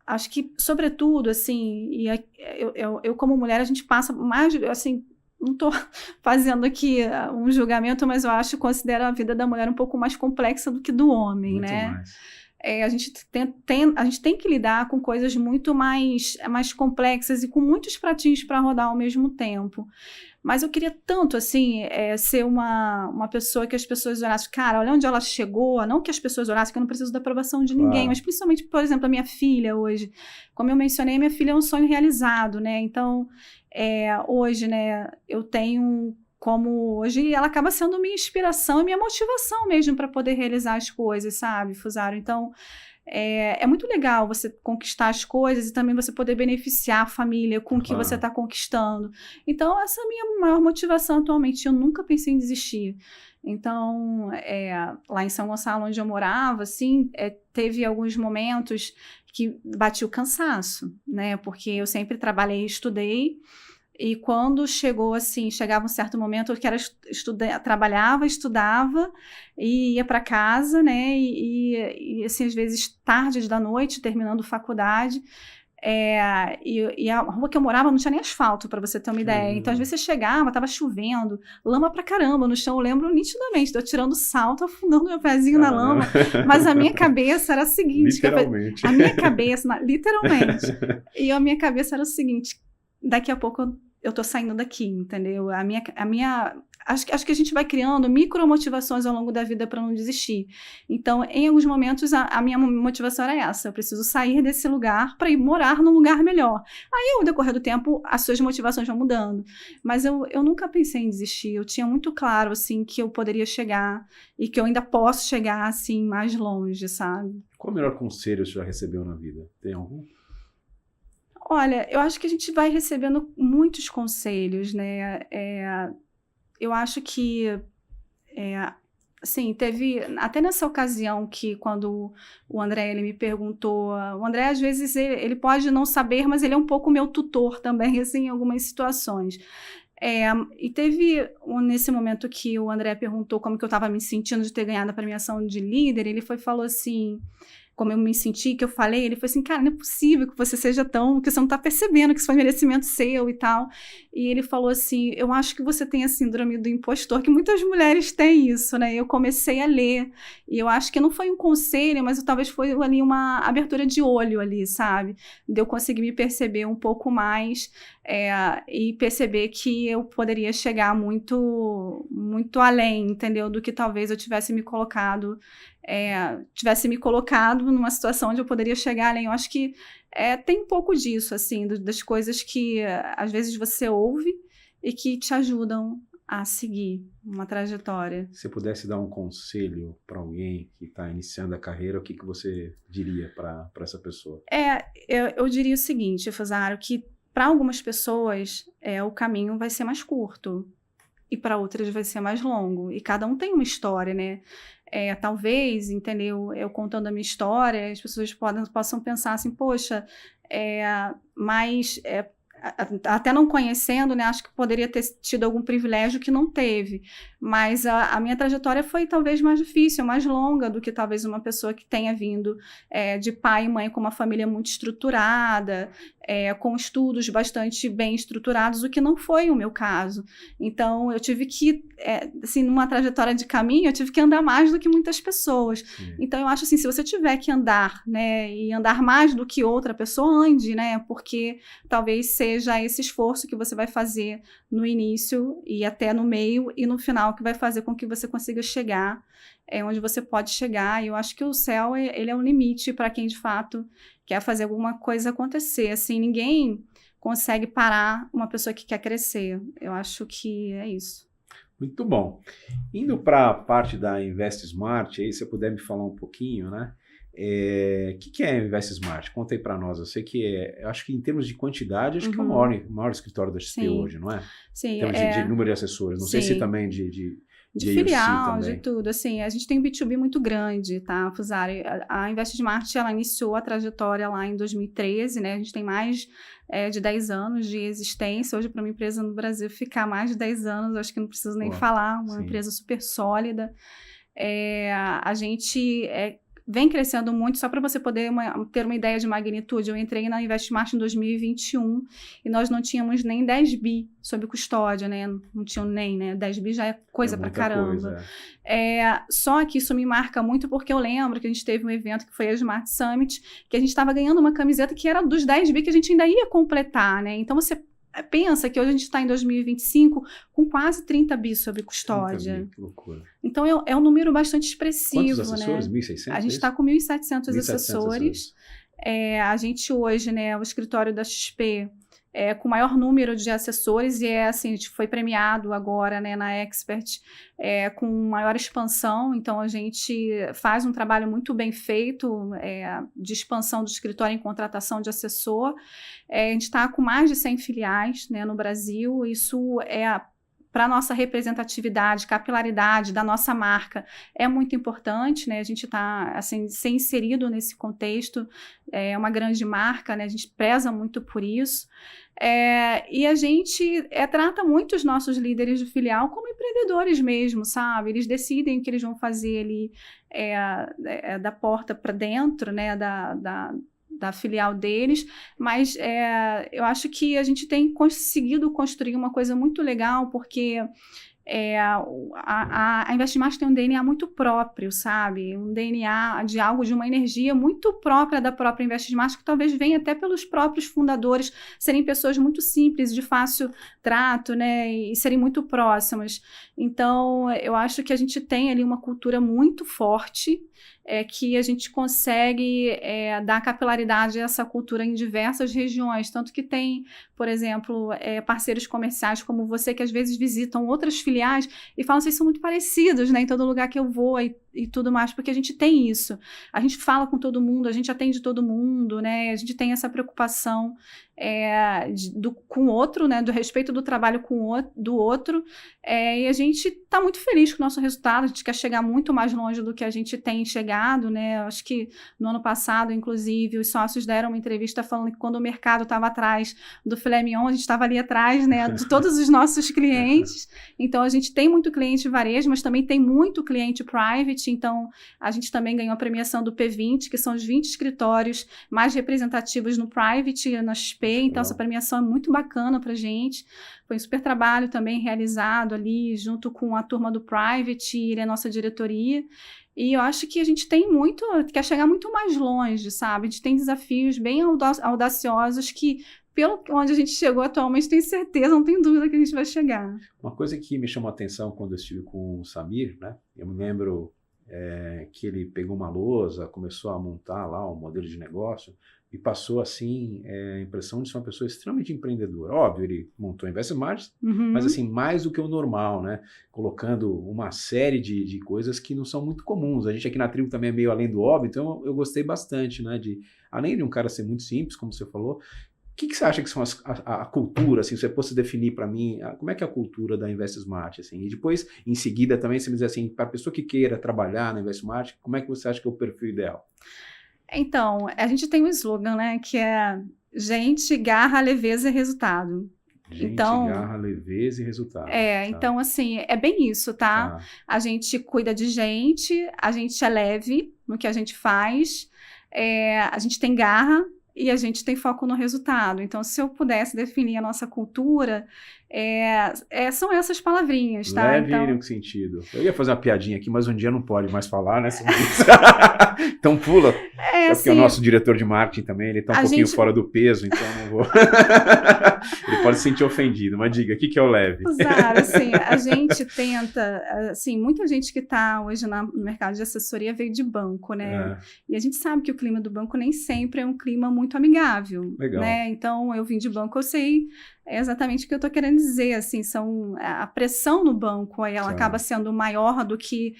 Acho que, sobretudo, assim, eu como mulher, a gente passa mais, assim, não estou fazendo aqui um julgamento, mas eu considero a vida da mulher um pouco mais complexa do que do homem, Muito né? mais. A gente tem que lidar com coisas muito mais complexas e com muitos pratinhos para rodar ao mesmo tempo. Mas eu queria tanto, assim, ser uma pessoa que as pessoas olhassem, cara, olha onde ela chegou, não que as pessoas olhassem, que eu não preciso da aprovação de ninguém, mas principalmente, por exemplo, a minha filha hoje. Como eu mencionei, minha filha é um sonho realizado, né? Então, hoje, né, eu tenho como... Hoje ela acaba sendo minha inspiração e minha motivação mesmo para poder realizar as coisas, sabe, Fusaro? Então... É muito legal você conquistar as coisas e também você poder beneficiar a família com o que você está conquistando. Então, essa é a minha maior motivação atualmente. Eu nunca pensei em desistir. Então, lá em São Gonçalo, onde eu morava, assim, teve alguns momentos que bati o cansaço, né? Porque eu sempre trabalhei e estudei. E quando chegava um certo momento que era trabalhava, estudava e ia para casa, né? E assim, às vezes tarde da noite, terminando faculdade. E a rua que eu morava não tinha nem asfalto, para você ter uma ideia. Então, às vezes você chegava, estava chovendo, lama pra caramba no chão. Eu lembro nitidamente de eu tirando salto, afundando meu pezinho na lama. Mas a minha cabeça era a seguinte: literalmente. A minha cabeça, literalmente. E a minha cabeça era o seguinte: daqui a pouco eu tô saindo daqui, entendeu? Acho que a gente vai criando micromotivações ao longo da vida para não desistir. Então, em alguns momentos, a minha motivação era essa: eu preciso sair desse lugar para ir morar num lugar melhor. Aí, ao decorrer do tempo, as suas motivações vão mudando. Mas eu nunca pensei em desistir. Eu tinha muito claro, assim, que eu poderia chegar e que eu ainda posso chegar, assim, mais longe, sabe? Qual o melhor conselho você já recebeu na vida? Tem algum? Olha, eu acho que a gente vai recebendo muitos conselhos, né? Eu acho que, assim, teve até nessa ocasião que quando o André ele me perguntou, o André às vezes ele pode não saber, mas ele é um pouco meu tutor também, assim, em algumas situações. E teve nesse momento que o André perguntou como que eu estava me sentindo de ter ganhado a premiação de líder, ele falou assim, como eu me senti, que eu falei, ele falou assim, cara, não é possível que você seja que você não está percebendo que isso foi merecimento seu e tal. E ele falou assim, eu acho que você tem a síndrome do impostor, que muitas mulheres têm isso, né? Eu comecei a ler, e eu acho que não foi um conselho, mas talvez foi ali uma abertura de olho ali, sabe? De eu conseguir me perceber um pouco mais, e perceber que eu poderia chegar muito, muito além, entendeu? Do que talvez eu tivesse me colocado numa situação onde eu poderia chegar além. Eu acho que tem um pouco disso, assim, das coisas que às vezes você ouve e que te ajudam a seguir uma trajetória. Se pudesse dar um conselho para alguém que está iniciando a carreira, o que você diria para essa pessoa? Eu diria o seguinte, Fusaro, que para algumas pessoas o caminho vai ser mais curto e para outras vai ser mais longo. E cada um tem uma história, né? Talvez, entendeu? Eu contando a minha história, as pessoas possam pensar assim, poxa, mas até não conhecendo, né, acho que poderia ter tido algum privilégio que não teve, mas a minha trajetória foi talvez mais difícil, mais longa do que talvez uma pessoa que tenha vindo de pai e mãe com uma família muito estruturada, com estudos bastante bem estruturados, o que não foi o meu caso. Então, eu tive que, assim, numa trajetória de caminho, eu tive que andar mais do que muitas pessoas. Sim. Então, eu acho assim, se você tiver que andar, né, e andar mais do que outra pessoa, ande, né, porque talvez seja esse esforço que você vai fazer no início e até no meio e no final que vai fazer com que você consiga chegar onde você pode chegar. E eu acho que o céu, ele é um limite para quem, de fato, quer fazer alguma coisa acontecer. Assim, ninguém consegue parar uma pessoa que quer crescer. Eu acho que é isso. Muito bom. Indo para a parte da Invest Smart, aí, se você puder me falar um pouquinho, né? O que é Invest Smart? Conta aí para nós. Eu sei que eu acho que em termos de quantidade, acho que é o maior escritório da XP hoje, não é? Sim. Em termos de número de assessores. Não sei se também de filial, também. de tudo. Assim, a gente tem um B2B muito grande, tá, Fusari? A Invest Smart, ela iniciou a trajetória lá em 2013, né? A gente tem mais de 10 anos de existência. Hoje, para uma empresa no Brasil ficar mais de 10 anos, acho que não preciso nem falar, uma empresa super sólida. A gente vem crescendo muito, só para você poder ter uma ideia de magnitude. Eu entrei na Investmart em 2021 e nós não tínhamos nem 10 bi sob custódia, né? Não tinham nem, né? 10 bi já é coisa pra caramba. Só que isso me marca muito porque eu lembro que a gente teve um evento que foi a Smart Summit, que a gente estava ganhando uma camiseta que era dos 10 bi que a gente ainda ia completar, né? Então você pensa que hoje a gente está em 2025 com quase 30 bi sob custódia. 30 bi, que loucura. Então é um número bastante expressivo. Quantos assessores? Né? 1.600? A gente está com 1.700 assessores. A gente hoje, né, o escritório da XP, com o maior número de assessores, e assim, a gente foi premiado agora, né, na Expert com maior expansão. Então a gente faz um trabalho muito bem feito de expansão do escritório em contratação de assessor. A gente está com mais de 100 filiais, né, no Brasil. Isso para a nossa representatividade, capilaridade da nossa marca, é muito importante, né? A gente está, assim, ser inserido nesse contexto, é uma grande marca, né? A gente preza muito por isso. E a gente trata muito os nossos líderes de filial como empreendedores mesmo, sabe? Eles decidem o que eles vão fazer ali da porta para dentro, né? Da filial deles, mas eu acho que a gente tem conseguido construir uma coisa muito legal, porque a Investmart tem um DNA muito próprio, sabe? Um DNA de uma energia muito própria da própria Investmart, que talvez venha até pelos próprios fundadores serem pessoas muito simples, de fácil trato, né? E serem muito próximas. Então, eu acho que a gente tem ali uma cultura muito forte, que a gente consegue dar capilaridade a essa cultura em diversas regiões, tanto que tem, por exemplo, parceiros comerciais como você, que às vezes visitam outras filiais e falam, vocês são muito parecidos, né, em todo lugar que eu vou e tudo mais, porque a gente tem isso, a gente fala com todo mundo, a gente atende todo mundo, né, a gente tem essa preocupação com o outro, né, do respeito do trabalho do outro, e a gente está muito feliz com o nosso resultado. A gente quer chegar muito mais longe do que a gente tem chegado, né? Acho que no ano passado, inclusive, os sócios deram uma entrevista falando que quando o mercado estava atrás do filé mignon, a gente estava ali atrás, né, de todos os nossos clientes. Então a gente tem muito cliente varejo, mas também tem muito cliente private. Então a gente também ganhou a premiação do P20, que são os 20 escritórios mais representativos no private, na XP. Então essa premiação é muito bacana para a gente. Foi um super trabalho também realizado ali junto com a turma do private e a nossa diretoria. E eu acho que a gente quer chegar muito mais longe, sabe? A gente tem desafios bem audaciosos que, pelo onde a gente chegou atualmente, tenho certeza, não tenho dúvida que a gente vai chegar. Uma coisa que me chamou a atenção quando eu estive com o Samir, né? Eu me lembro que ele pegou uma lousa, começou a montar lá um modelo de negócio e passou, assim, a impressão de ser uma pessoa extremamente empreendedora. Óbvio, ele montou a Investmart, mas, assim, mais do que o normal, né? Colocando uma série de coisas que não são muito comuns. A gente aqui na tribo também é meio além do óbvio, então eu gostei bastante, né? Além de um cara ser muito simples, como você falou, o que você acha que são a cultura, assim, se você fosse definir para mim, como é que é a cultura da Investmart, assim? E depois, em seguida, também, você me diz assim, para a pessoa que queira trabalhar na Investmart, como é que você acha que é o perfil ideal? Então, a gente tem um slogan, né, que é Gente, garra, leveza e resultado. Gente, Então, garra, leveza e resultado. então, assim, é bem isso, tá? A gente cuida de gente, a gente é leve no que a gente faz, a gente tem garra e a gente tem foco no resultado. Então, se eu pudesse definir a nossa cultura, são essas palavrinhas, tá? Leve então, em que sentido? Eu ia fazer uma piadinha aqui, mas um dia não pode mais falar, né? Sobre isso. Então pula. É porque assim, o nosso diretor de marketing também, ele tá um pouquinho fora do peso, então eu não vou. Ele pode se sentir ofendido, mas diga, o que é o leve? Claro, assim, a gente tenta, assim, muita gente que está hoje no mercado de assessoria veio de banco, né? E a gente sabe que o clima do banco nem sempre é um clima muito amigável. Legal. Né? Então, eu vim de banco, eu sei exatamente o que eu estou querendo dizer, assim, a pressão no banco, ela acaba sendo maior do que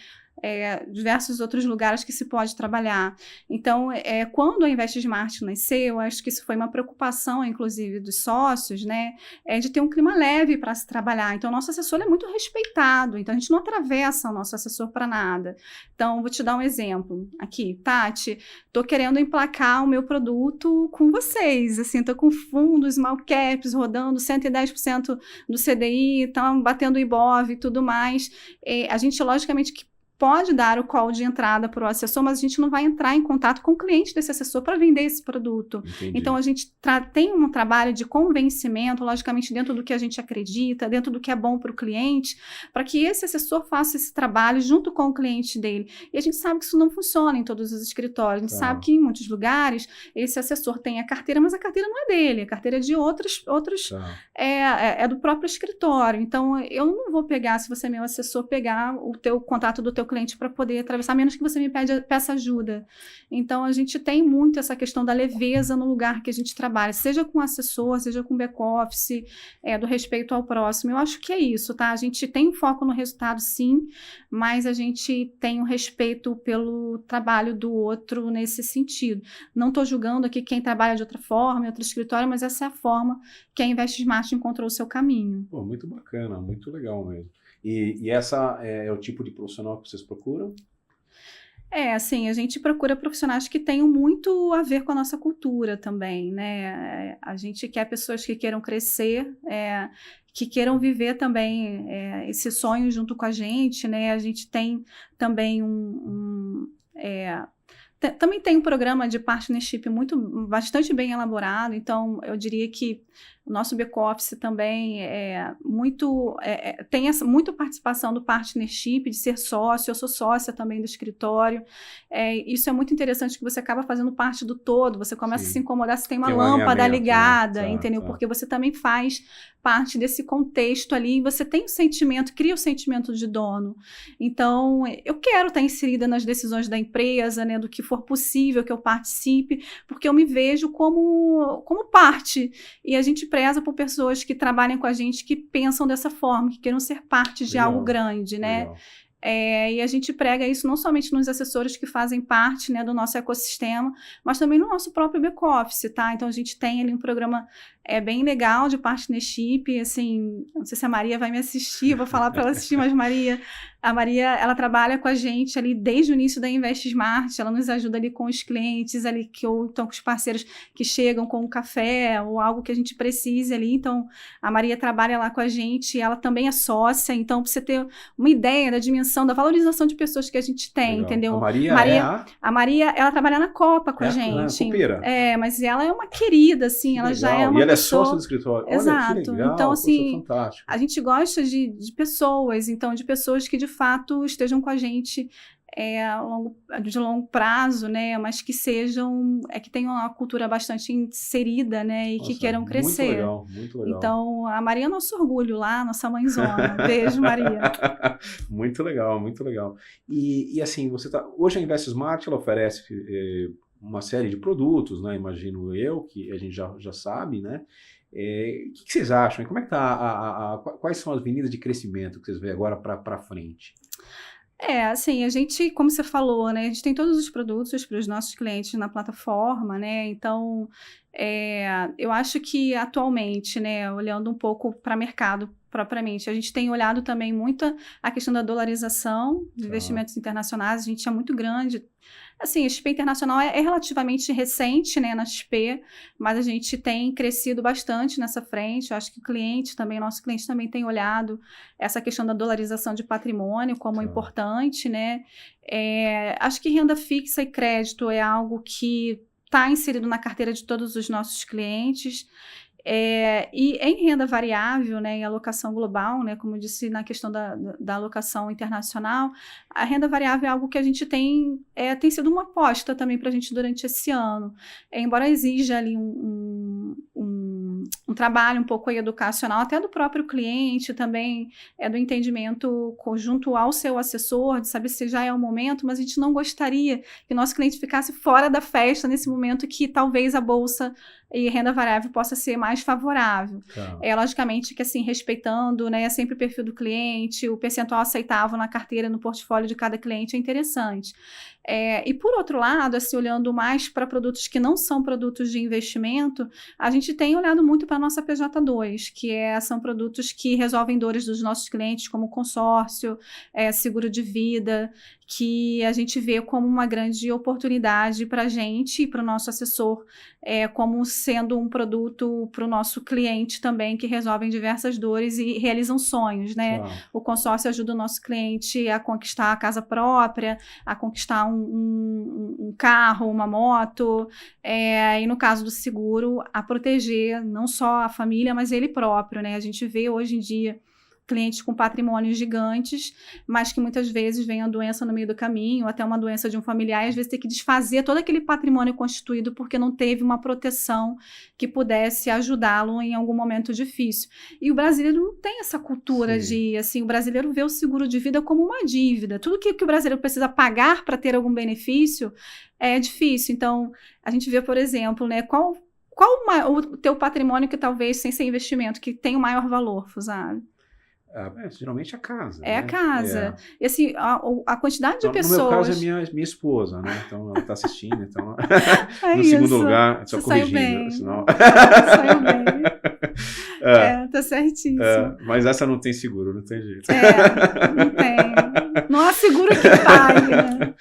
diversos outros lugares que se pode trabalhar. Então, quando a Invest Smart nasceu, eu acho que isso foi uma preocupação, inclusive, dos sócios, né, de ter um clima leve para se trabalhar. Então, o nosso assessor é muito respeitado, então a gente não atravessa o nosso assessor para nada. Então, vou te dar um exemplo aqui. Tati, estou querendo emplacar o meu produto com vocês, assim, estou com fundos, small caps, rodando 110% do CDI, estão batendo o IBOV e tudo mais. A gente, logicamente, que pode dar o call de entrada para o assessor, mas a gente não vai entrar em contato com o cliente desse assessor para vender esse produto. Entendi. Então, a gente tem um trabalho de convencimento, logicamente, dentro do que a gente acredita, dentro do que é bom para o cliente, para que esse assessor faça esse trabalho junto com o cliente dele. E a gente sabe que isso não funciona em todos os escritórios. A gente sabe que em muitos lugares esse assessor tem a carteira, mas a carteira não é dele, a carteira é de outros é do próprio escritório. Então, eu não vou pegar, se você é meu assessor, pegar o teu contato do teu cliente para poder atravessar, menos que você me peça ajuda. Então, a gente tem muito essa questão da leveza no lugar que a gente trabalha, seja com assessor, seja com back-office, do respeito ao próximo. Eu acho que é isso, tá? A gente tem um foco no resultado, sim, mas a gente tem um respeito pelo trabalho do outro nesse sentido. Não estou julgando aqui quem trabalha de outra forma, em outro escritório, mas essa é a forma que a Invest Smart encontrou o seu caminho. Pô, muito bacana, muito legal mesmo. E essa é o tipo de profissional que vocês procuram? Assim, a gente procura profissionais que tenham muito a ver com a nossa cultura também, né? A gente quer pessoas que queiram crescer, que queiram viver também esse sonho junto com a gente, né? A gente tem também também tem um programa de partnership bastante bem elaborado, então eu diria que o nosso back-office também tem muita participação do partnership, de ser sócio. Eu sou sócia também do escritório. Isso é muito interessante, que você acaba fazendo parte do todo, você começa a se incomodar se tem uma lâmpada ligada, né? Entendeu? Porque você também faz parte desse contexto ali, e você tem o sentimento, cria o sentimento de dono. Então, eu quero estar inserida nas decisões da empresa, né, do que for possível que eu participe, porque eu me vejo como parte, e a gente preza por pessoas que trabalhem com a gente, que pensam dessa forma, que queiram ser parte de algo grande, né? E a gente prega isso não somente nos assessores que fazem parte, né, do nosso ecossistema, mas também no nosso próprio back-office, tá? Então, a gente tem ali um programa bem legal de partnership, assim, não sei se a Maria vai me assistir, vou falar para ela assistir, mas a Maria, ela trabalha com a gente ali desde o início da Invest Smart, ela nos ajuda ali com os clientes ali, ou então com os parceiros que chegam com um café ou algo que a gente precise ali. Então, a Maria trabalha lá com a gente, ela também é sócia, então, para você ter uma ideia da dimensão, da valorização de pessoas que a gente tem, entendeu? A Maria, ela trabalha na Copa com a gente. Mas ela é uma querida, assim, ela já é uma ela é sócia do escritório. Exato. Olha, que legal. Então, assim, fantástico. A gente gosta de pessoas, então, de pessoas que de fato estejam com a gente de longo prazo, né? Mas que sejam, que tenham uma cultura bastante inserida, né? E que queiram crescer. Muito legal, muito legal. Então, a Maria é nosso orgulho lá, nossa mãezona. Beijo, Maria. Muito legal, muito legal. E assim, hoje a Invest Smart, ela oferece uma série de produtos, né? Imagino eu, que a gente já sabe, né? O que vocês acham? Como é que tá quais são as avenidas de crescimento que vocês veem agora para frente? Assim, a gente, como você falou, né? A gente tem todos os produtos para os nossos clientes na plataforma, né? Então, eu acho que atualmente, né? Olhando um pouco para o mercado propriamente, a gente tem olhado também muito a questão da dolarização de investimentos internacionais. A gente é muito grande Assim, a XP Internacional é relativamente recente, né, na XP, mas a gente tem crescido bastante nessa frente. Eu acho que nosso cliente também tem olhado essa questão da dolarização de patrimônio como importante, né? Acho que renda fixa e crédito é algo que está inserido na carteira de todos os nossos clientes. E em renda variável, né, em alocação global, né, como eu disse na questão da alocação internacional, a renda variável é algo que a gente tem sido uma aposta também para a gente durante esse ano. Embora exija ali um trabalho um pouco aí educacional, até do próprio cliente, também do entendimento conjunto ao seu assessor, de saber se já é o momento, mas a gente não gostaria que o nosso cliente ficasse fora da festa nesse momento que talvez a bolsa e renda variável possa ser mais favorável. Logicamente que, assim, respeitando, né, sempre o perfil do cliente, o percentual aceitável na carteira, no portfólio de cada cliente é interessante. E, por outro lado, assim, olhando mais para produtos que não são produtos de investimento, a gente tem olhado muito para a nossa PJ2, que são produtos que resolvem dores dos nossos clientes, como consórcio, seguro de vida, que a gente vê como uma grande oportunidade para a gente e para o nosso assessor, como sendo um produto para o nosso cliente também, que resolvem diversas dores e realizam sonhos, né? O consórcio ajuda o nosso cliente a conquistar a casa própria, a conquistar um carro, uma moto, e no caso do seguro, a proteger não só a família, mas ele próprio, né? A gente vê hoje em dia clientes com patrimônios gigantes, mas que muitas vezes vem a doença no meio do caminho, até uma doença de um familiar, e às vezes tem que desfazer todo aquele patrimônio constituído porque não teve uma proteção que pudesse ajudá-lo em algum momento difícil. E o brasileiro não tem essa cultura de, assim, o brasileiro vê o seguro de vida como uma dívida. Tudo que o brasileiro precisa pagar para ter algum benefício é difícil. Então, a gente vê, por exemplo, né, qual o teu patrimônio que talvez, sem ser investimento, que tem o maior valor, Fusaro? Geralmente a casa. A casa. E assim, a quantidade de pessoas... No meu caso é minha esposa, né? Então ela está assistindo, então... no segundo lugar, só corrigindo. Saiu bem. Senão... Saiu bem. Tá certíssimo. Mas essa não tem seguro, não tem jeito. Não tem. Não há seguro que pague, né?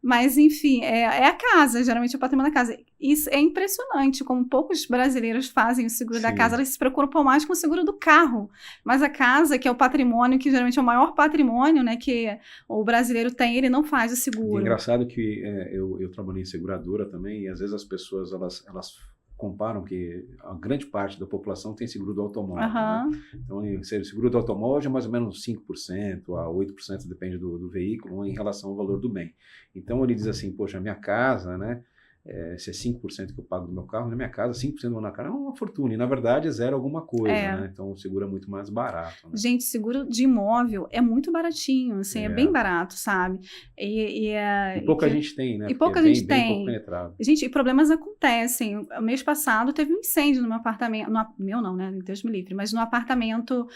Mas, enfim, é a casa, geralmente é o patrimônio da casa. Isso é impressionante, como poucos brasileiros fazem o seguro da casa, eles se preocupam mais com o seguro do carro. Mas a casa, que é o patrimônio, que geralmente é o maior patrimônio, né, que o brasileiro tem, ele não faz o seguro. É engraçado que eu trabalhei em seguradora também, e às vezes as pessoas, elas comparam que a grande parte da população tem seguro do automóvel. Né? Então, o seguro do automóvel é mais ou menos 5% a 8%, depende do veículo, em relação ao valor do bem. Então, ele diz assim, poxa, a minha casa, né, se é 5% que eu pago do meu carro, na minha casa, 5% na casa é uma fortuna. E, na verdade, é zero alguma coisa, né? Então, o seguro é muito mais barato. Né? Gente, seguro de imóvel é muito baratinho, assim, é bem barato, sabe? E pouca gente tem, né? E pouca gente tem. Bem pouco penetrado. Gente, e problemas acontecem. O mês passado teve um incêndio no meu apartamento, meu não, né? Deus me livre, mas no apartamento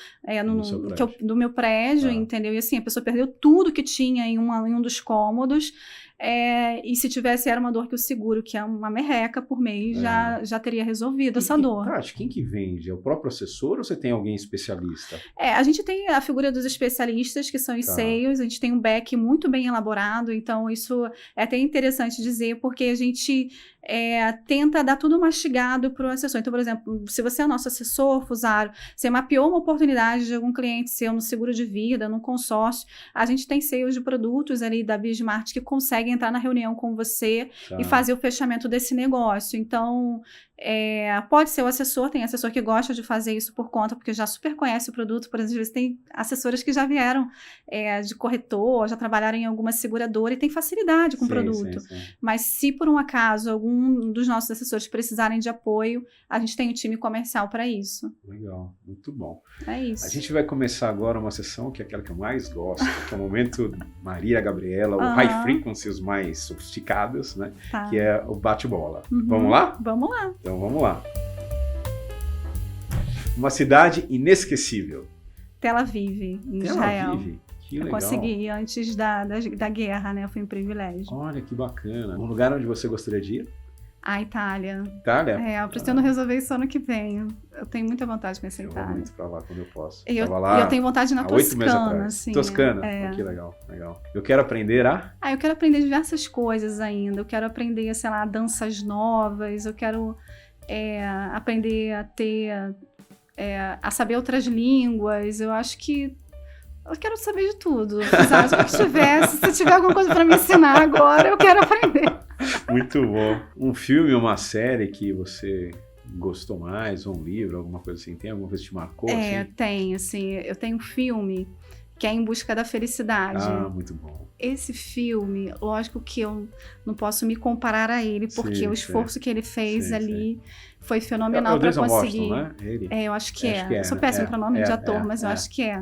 do meu prédio, entendeu? E assim, a pessoa perdeu tudo que tinha em um dos cômodos. E se tivesse, era uma dor que o seguro, que é uma merreca por mês, já teria resolvido essa dor. Tati, quem que vende? É o próprio assessor ou você tem alguém especialista? A gente tem a figura dos especialistas, que são os CEOs, a gente tem um back muito bem elaborado, então isso é até interessante dizer, porque a gente tenta dar tudo mastigado para o assessor. Então, por exemplo, se você é nosso assessor, Fusaro, você mapeou uma oportunidade de algum cliente seu no seguro de vida, no consórcio, a gente tem CEOs de produtos ali da Bismart que conseguem entrar na reunião com você e fazer o fechamento desse negócio. Então, pode ser o assessor, tem assessor que gosta de fazer isso por conta, porque já super conhece o produto. Por exemplo, tem assessoras que já vieram de corretor, já trabalharam em alguma seguradora e tem facilidade com o produto. Sim. Mas se por um acaso algum dos nossos assessores precisarem de apoio, a gente tem um time comercial para isso. Legal, muito bom. É isso. A gente vai começar agora uma sessão que é aquela que eu mais gosto, que é o momento Maria Gabriela, o High Frequency, os mais sofisticados, né? Que é o bate-bola. Vamos lá? Vamos lá. Então vamos lá. Uma cidade inesquecível. Tel Aviv, em Israel. Tel Aviv, que legal. Eu consegui antes da guerra, né? Foi um privilégio. Olha que bacana. Um lugar onde você gostaria de ir? A Itália. Itália? Eu pretendo resolver isso ano que vem. Eu tenho muita vontade de conhecer a Eu Itália. vou muito pra lá quando eu posso. E eu tenho vontade de ir na Toscana, assim. Toscana? Que legal. Eu quero aprender eu quero aprender diversas coisas ainda. Eu quero aprender, sei lá, danças novas. Eu quero aprender a saber outras línguas. Eu acho que eu quero saber de tudo. Se tiver alguma coisa para me ensinar agora, eu quero aprender. Muito bom. Um filme ou uma série que você gostou mais, ou um livro, alguma coisa assim? Tem alguma coisa que te marcou? Tem, assim. Eu tenho um filme que é Em Busca da Felicidade. Muito bom. Esse filme, lógico que eu não posso me comparar a ele, porque o esforço que ele fez ali foi fenomenal para conseguir. Né? Ele? Eu acho que é. Eu sou péssima para nome de ator, mas eu acho que é.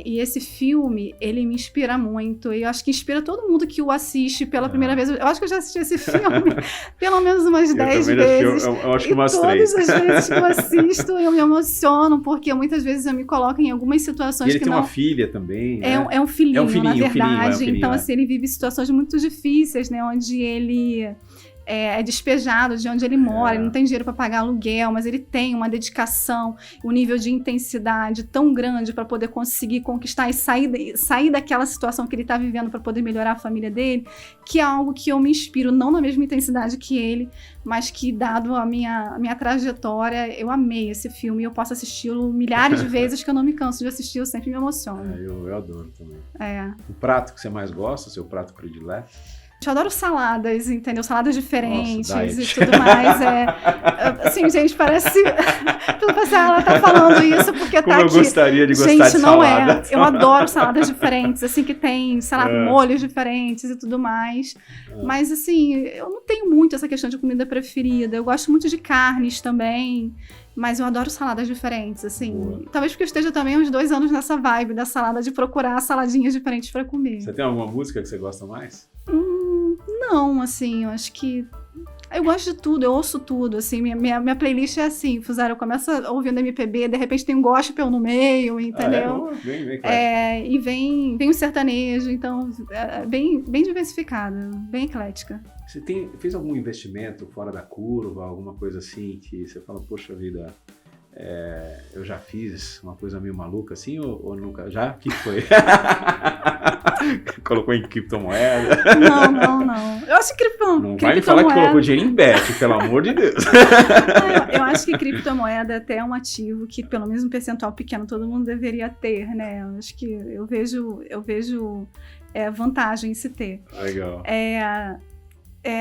E esse filme, ele me inspira muito. E eu acho que inspira todo mundo que o assiste pela primeira vez. Eu acho que eu já assisti esse filme pelo menos umas 10 vezes. Eu acho que umas 3. Todas as vezes que eu assisto, eu me emociono, porque muitas vezes eu me coloco em algumas situações que não... Ele tem uma filha também, né? É um filhinho, na verdade. Então, assim, ele vive situações muito difíceis, né? Onde ele... é despejado de onde ele mora, ele não tem dinheiro para pagar aluguel, mas ele tem uma dedicação, um nível de intensidade tão grande para poder conseguir conquistar e sair daquela situação que ele está vivendo para poder melhorar a família dele, que é algo que eu me inspiro, não na mesma intensidade que ele, mas que, dado a minha trajetória, eu amei esse filme e eu posso assisti-lo milhares de vezes que eu não me canso de assistir, eu sempre me emociono. Eu adoro também. O prato que você mais gosta, seu prato predileto? Eu adoro saladas, entendeu? Saladas diferentes. Nossa, e tudo mais. Assim, gente, parece... Ela tá falando isso porque como tá eu aqui. Gostaria de gostar gente, de não salada. Eu adoro saladas diferentes, assim, que tem, sei lá, molhos diferentes e tudo mais. Mas, assim, eu não tenho muito essa questão de comida preferida. Eu gosto muito de carnes também. Mas eu adoro saladas diferentes, assim. Boa. Talvez porque eu esteja também uns 2 anos nessa vibe da salada, de procurar saladinhas diferentes pra comer. Você tem alguma música que você gosta mais? Não, assim, eu acho que... Eu gosto de tudo, eu ouço tudo, assim, minha playlist é assim, Fusaro, eu começo ouvindo MPB, de repente tem um gospel no meio, entendeu? E vem um sertanejo, então, bem diversificada, bem eclética. Você fez algum investimento fora da curva, alguma coisa assim, que você fala, poxa vida, eu já fiz uma coisa meio maluca assim, ou nunca? Já? O que foi? Colocou em criptomoeda? Não. Eu acho que Não vai me falar que colocou dinheiro em Bet, pelo amor de Deus. Eu acho que criptomoeda até é um ativo que, pelo menos um percentual pequeno, todo mundo deveria ter, né? Eu acho que eu vejo vantagem em se ter. Legal.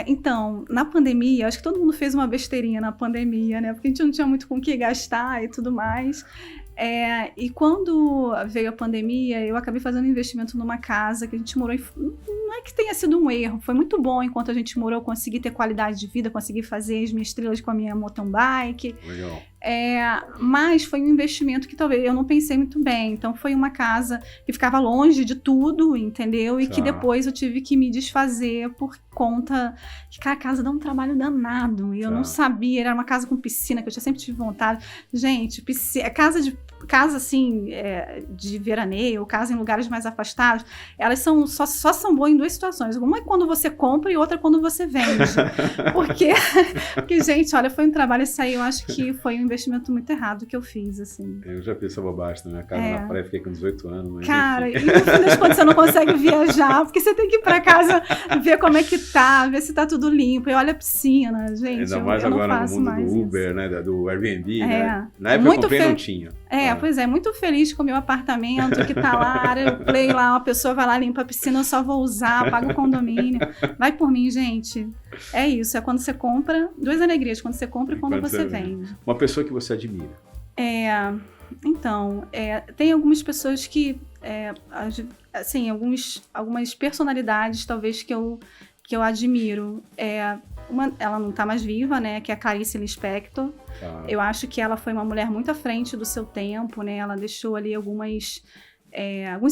Então, na pandemia, acho que todo mundo fez uma besteirinha na pandemia, né? Porque a gente não tinha muito com o que gastar e tudo mais. E quando veio a pandemia, eu acabei fazendo um investimento numa casa que a gente morou. Não é que tenha sido um erro, foi muito bom enquanto a gente morou, eu consegui ter qualidade de vida, consegui fazer as minhas trilhas com a minha mountain bike. Legal. Mas foi um investimento que talvez eu não pensei muito bem. Então foi uma casa que ficava longe de tudo, entendeu? E que depois eu tive que me desfazer por conta que a casa dá um trabalho danado. E eu não sabia, era uma casa com piscina, que eu sempre tive vontade. Gente, piscina, casa assim, de veraneio, casa em lugares mais afastados, elas só são boas em 2 situações. Uma é quando você compra e outra é quando você vende. Porque, gente, olha, foi um trabalho, isso aí eu acho que foi um investimento muito errado que eu fiz, assim. Eu já fiz essa bobagem na minha casa na praia, fiquei com 18 anos. Mas cara, enfim. E no fim das contas você não consegue viajar, porque você tem que ir pra casa ver como é que tá, ver se tá tudo limpo, e olha a piscina, gente. Ainda mais eu agora não faço no mundo mais do Uber, isso. né, do Airbnb, né? Na época eu comprei não tinha. Pois é, muito feliz com o meu apartamento, que tá lá, área play lá, uma pessoa vai lá, limpa a piscina, eu só vou usar, pago o condomínio. Vai por mim, gente. É isso, é quando você compra, 2 alegrias, quando você compra e quando você vende. Uma pessoa que você admira? Então, tem algumas pessoas que, assim, algumas personalidades, talvez, que eu admiro. Ela não está mais viva, né, que é a Clarice Lispector. Eu acho que ela foi uma mulher muito à frente do seu tempo, né, ela deixou ali alguns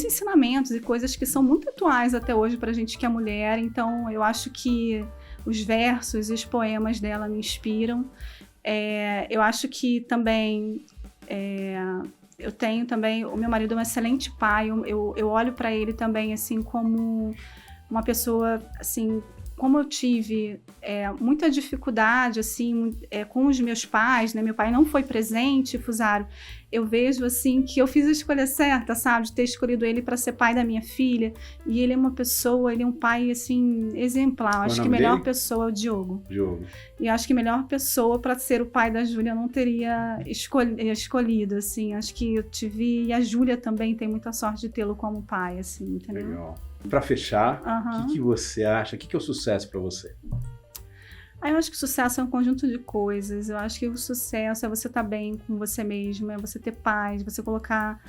ensinamentos e coisas que são muito atuais até hoje para a gente que é mulher. Então, eu acho que os versos e os poemas dela me inspiram. Eu acho que também... eu tenho também... O meu marido é um excelente pai. Eu olho para ele também, assim, como uma pessoa, assim... como eu tive muita dificuldade, assim, com os meus pais, né? Meu pai não foi presente, Fusaro. Eu vejo, assim, que eu fiz a escolha certa, sabe? De ter escolhido ele para ser pai da minha filha. E ele é uma pessoa, ele é um pai, assim, exemplar. Acho que a melhor pessoa é o Diogo. E acho que a melhor pessoa para ser o pai da Júlia eu não teria escolhido, assim. Acho que eu tive... E a Júlia também tem muita sorte de tê-lo como pai, assim, entendeu? Legal. Para fechar, o que você acha? O que é o sucesso para você? Eu acho que o sucesso é um conjunto de coisas. Eu acho que o sucesso é você estar bem com você mesmo, é você ter paz, você colocar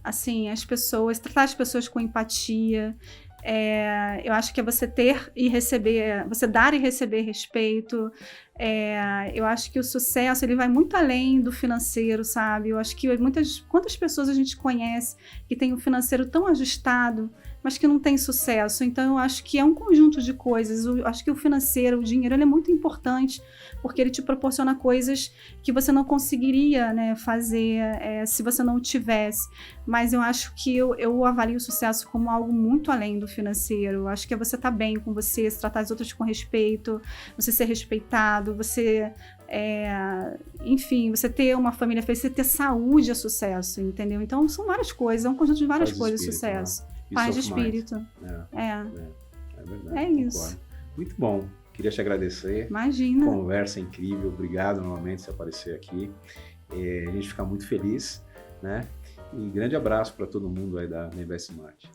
assim, as pessoas, tratar as pessoas com empatia. Eu acho que é você ter e receber, você dar e receber respeito. Eu acho que o sucesso ele vai muito além do financeiro, sabe? Eu acho que quantas pessoas a gente conhece que tem o financeiro tão ajustado, mas que não tem sucesso. Então, eu acho que é um conjunto de coisas. Eu acho que o financeiro, o dinheiro, ele é muito importante, porque ele te proporciona coisas que você não conseguiria, né, fazer se você não o tivesse. Mas eu acho que eu avalio o sucesso como algo muito além do financeiro. Eu acho que é você estar bem com você, se tratar os outros com respeito, você ser respeitado, você... enfim, você ter uma família feliz, você ter saúde é sucesso, entendeu? Então, são várias coisas, é um conjunto de várias coisas de sucesso. Né? Paz de espírito. É verdade. É isso. Muito bom. Queria te agradecer. Imagina. Conversa incrível. Obrigado novamente por aparecer aqui. A gente fica muito feliz, né? E grande abraço para todo mundo aí da Investmart.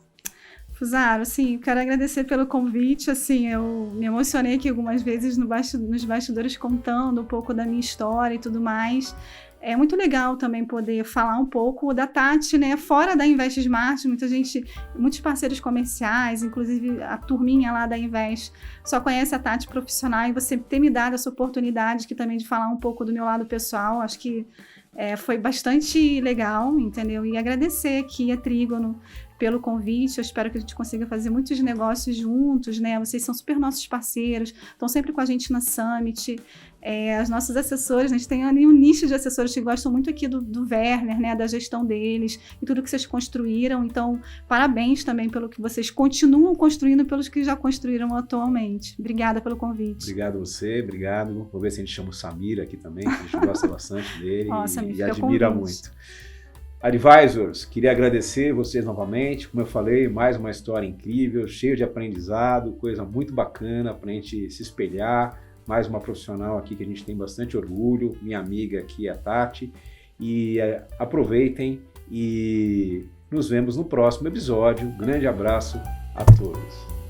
Fusaro, assim, quero agradecer pelo convite, assim, eu me emocionei aqui algumas vezes nos bastidores contando um pouco da minha história e tudo mais. É muito legal também poder falar um pouco da Tati, né, fora da Invest Smart, muitos parceiros comerciais, inclusive a turminha lá da Invest, só conhece a Tati profissional, e você ter me dado essa oportunidade aqui também de falar um pouco do meu lado pessoal, acho que foi bastante legal, entendeu? E agradecer aqui a Trígono pelo convite, eu espero que a gente consiga fazer muitos negócios juntos, né? Vocês são super nossos parceiros, estão sempre com a gente na Summit, os nossos assessores, né? A gente tem ali um nicho de assessores que gostam muito aqui do Werner, né? Da gestão deles e tudo que vocês construíram, então parabéns também pelo que vocês continuam construindo, pelos que já construíram atualmente. Obrigada pelo convite. Obrigado a você, obrigado. Vou ver se a gente chama o Samir aqui também, que a gente gosta bastante dele e admira muito. Advisors, queria agradecer vocês novamente. Como eu falei, mais uma história incrível, cheia de aprendizado, coisa muito bacana para a gente se espelhar. Mais uma profissional aqui que a gente tem bastante orgulho, minha amiga aqui, a Tati. E aproveitem e nos vemos no próximo episódio. Grande abraço a todos.